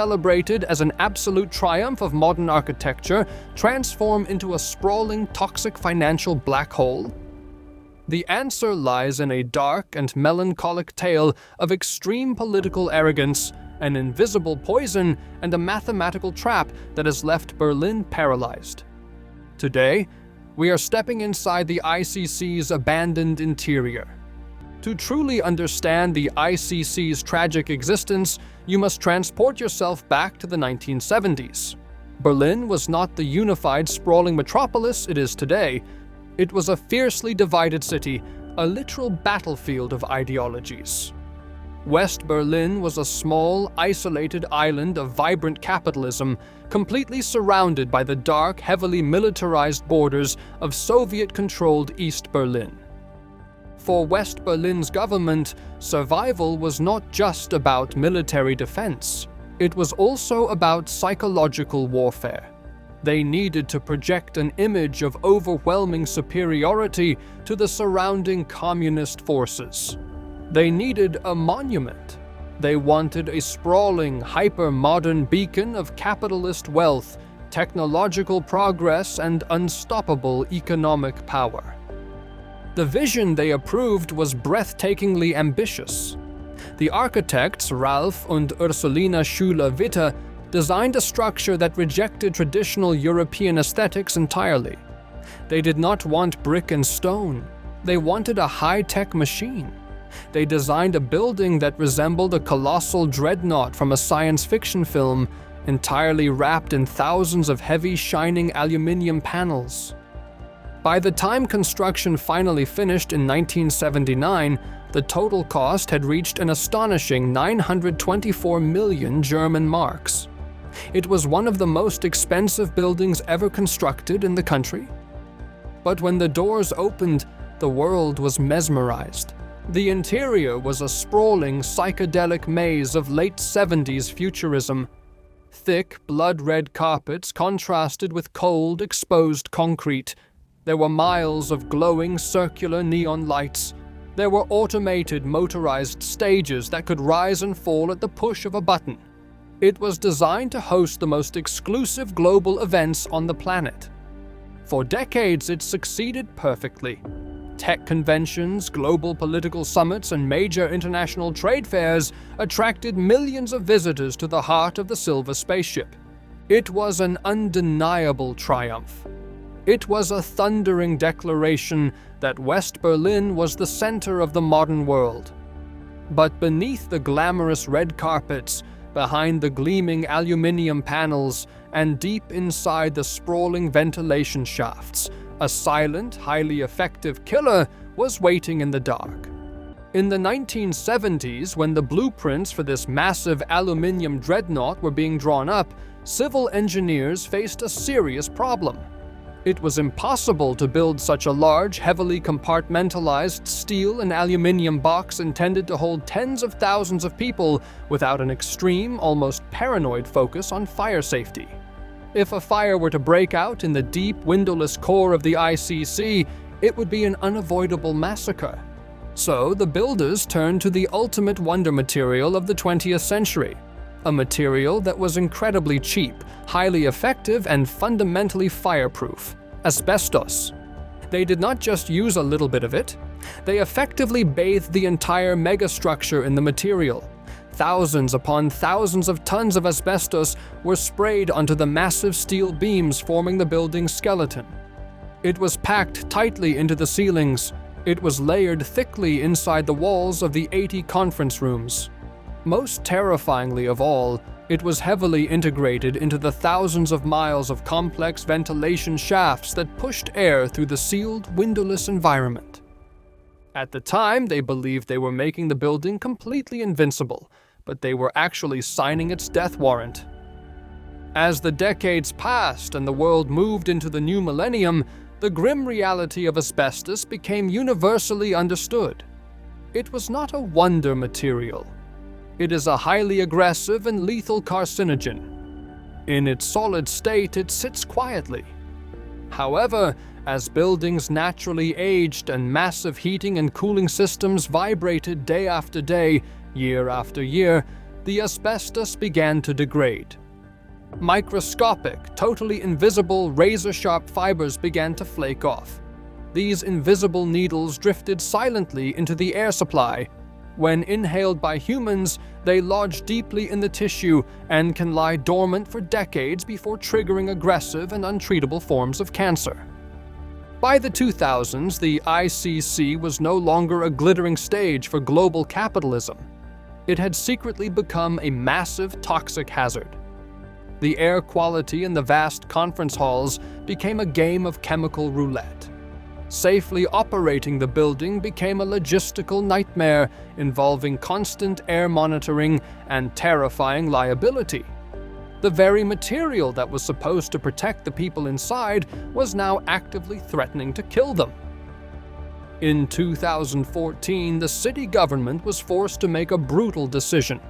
celebrated as an absolute triumph of modern architecture, transform into a sprawling, toxic financial black hole? The answer lies in a dark and melancholic tale of extreme political arrogance, an invisible poison, and a mathematical trap that has left Berlin paralyzed. Today, we are stepping inside the ICC's abandoned interior. To truly understand the ICC's tragic existence, you must transport yourself back to the 1970s. Berlin was not the unified, sprawling metropolis it is today. It was a fiercely divided city, a literal battlefield of ideologies. West Berlin was a small, isolated island of vibrant capitalism, completely surrounded by the dark, heavily militarized borders of Soviet-controlled East Berlin. For West Berlin's government, survival was not just about military defense. It was also about psychological warfare. They needed to project an image of overwhelming superiority to the surrounding communist forces. They needed a monument. They wanted a sprawling, hyper-modern beacon of capitalist wealth, technological progress, and unstoppable economic power. The vision they approved was breathtakingly ambitious. The architects Ralph and Ursulina Schüler-Witte designed a structure that rejected traditional European aesthetics entirely. They did not want brick and stone. They wanted a high-tech machine. They designed a building that resembled a colossal dreadnought from a science fiction film, entirely wrapped in thousands of heavy, shining aluminum panels. By the time construction finally finished in 1979, the total cost had reached an astonishing 924 million German marks. It was one of the most expensive buildings ever constructed in the country. But when the doors opened, the world was mesmerized. The interior was a sprawling, psychedelic maze of late 70s futurism. Thick, blood-red carpets contrasted with cold, exposed concrete. There were miles of glowing, circular neon lights. There were automated, motorized stages that could rise and fall at the push of a button. It was designed to host the most exclusive global events on the planet. For decades, it succeeded perfectly. Tech conventions, global political summits, and major international trade fairs attracted millions of visitors to the heart of the silver spaceship. It was an undeniable triumph. It was a thundering declaration that West Berlin was the center of the modern world. But beneath the glamorous red carpets, behind the gleaming aluminum panels, and deep inside the sprawling ventilation shafts, a silent, highly effective killer was waiting in the dark. In the 1970s, when the blueprints for this massive aluminum dreadnought were being drawn up, civil engineers faced a serious problem. It was impossible to build such a large, heavily compartmentalized steel and aluminum box intended to hold tens of thousands of people without an extreme, almost paranoid focus on fire safety. If a fire were to break out in the deep, windowless core of the ICC, it would be an unavoidable massacre. So the builders turned to the ultimate wonder material of the 20th century, a material that was incredibly cheap, highly effective, and fundamentally fireproof: asbestos. They did not just use a little bit of it. They effectively bathed the entire megastructure in the material. Thousands upon thousands of tons of asbestos were sprayed onto the massive steel beams forming the building's skeleton. It was packed tightly into the ceilings. It was layered thickly inside the walls of the 80 conference rooms. Most terrifyingly of all, it was heavily integrated into the thousands of miles of complex ventilation shafts that pushed air through the sealed, windowless environment. At the time, they believed they were making the building completely invincible, but they were actually signing its death warrant. As the decades passed and the world moved into the new millennium, the grim reality of asbestos became universally understood. It was not a wonder material. It is a highly aggressive and lethal carcinogen. In its solid state, it sits quietly. However, as buildings naturally aged and massive heating and cooling systems vibrated day after day, year after year, the the asbestos began to degrade. Microscopic, totally invisible, razor-sharp fibers began to flake off. These invisible needles drifted silently into the air supply. When inhaled by humans, they lodge deeply in the tissue and can lie dormant for decades before triggering aggressive and untreatable forms of cancer. By the 2000s, the ICC was no longer a glittering stage for global capitalism. It had secretly become a massive toxic hazard. The air quality in the vast conference halls became a game of chemical roulette. Safely operating the building became a logistical nightmare involving constant air monitoring and terrifying liability. The very material that was supposed to protect the people inside was now actively threatening to kill them. In 2014, the city government was forced to make a brutal decision.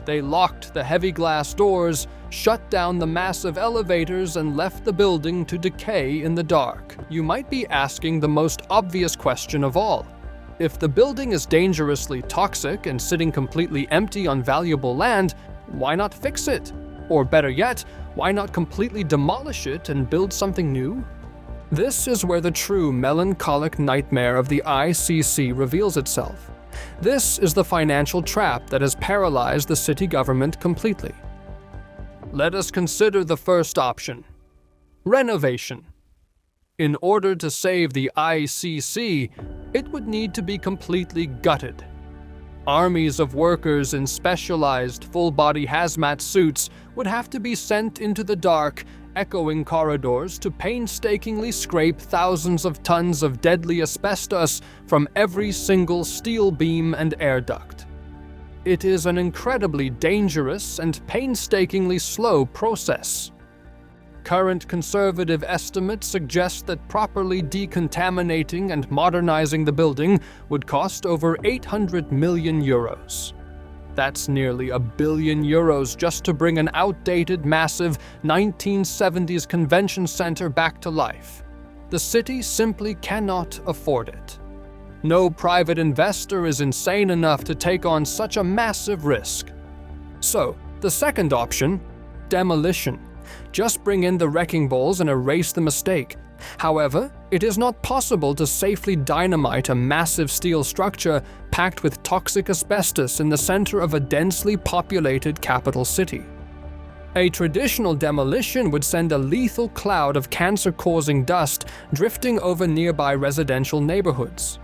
They locked the heavy glass doors, shut down the massive elevators, and left the building to decay in the dark. You might be asking the most obvious question of all. If the building is dangerously toxic and sitting completely empty on valuable land, why not fix it? Or better yet, why not completely demolish it and build something new? This is where the true melancholic nightmare of the ICC reveals itself. This is the financial trap that has paralyzed the city government completely. Let us consider the first option: renovation. In order to save the ICC, it would need to be completely gutted. Armies of workers in specialized full-body hazmat suits would have to be sent into the dark, echoing corridors to painstakingly scrape thousands of tons of deadly asbestos from every single steel beam and air duct. It is an incredibly dangerous and painstakingly slow process. Current conservative estimates suggest that properly decontaminating and modernizing the building would cost over 800 million euros. That's nearly €1 billion just to bring an outdated, massive 1970s convention center back to life. The city simply cannot afford it. No private investor is insane enough to take on such a massive risk. So, the second option: demolition. Just bring in the wrecking balls and erase the mistake. However, it is not possible to safely dynamite a massive steel structure packed with toxic asbestos in the center of a densely populated capital city. A traditional demolition would send a lethal cloud of cancer-causing dust drifting over nearby residential neighborhoods.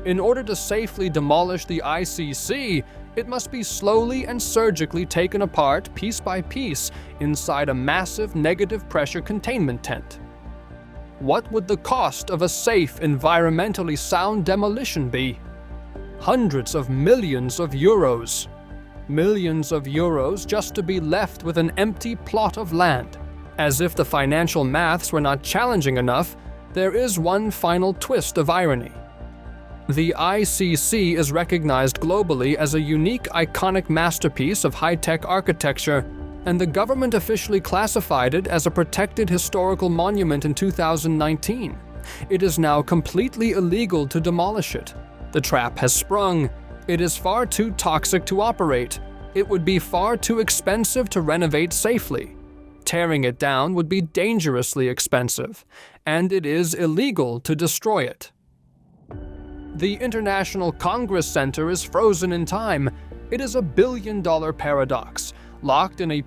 In order to safely demolish the ICC, it must be slowly and surgically taken apart piece by piece inside a massive negative pressure containment tent. What would the cost of a safe, environmentally sound demolition be? Hundreds of millions of euros. Millions of euros just to be left with an empty plot of land. As if the financial maths were not challenging enough, there is one final twist of irony. The ICC is recognized globally as a unique, iconic masterpiece of high-tech architecture, and the government officially classified it as a protected historical monument in 2019. It is now completely illegal to demolish it. The trap has sprung. It is far too toxic to operate. It would be far too expensive to renovate safely. Tearing it down would be dangerously expensive, and it is illegal to destroy it. The International Congress Center is frozen in time. It is a billion-dollar paradox, locked in a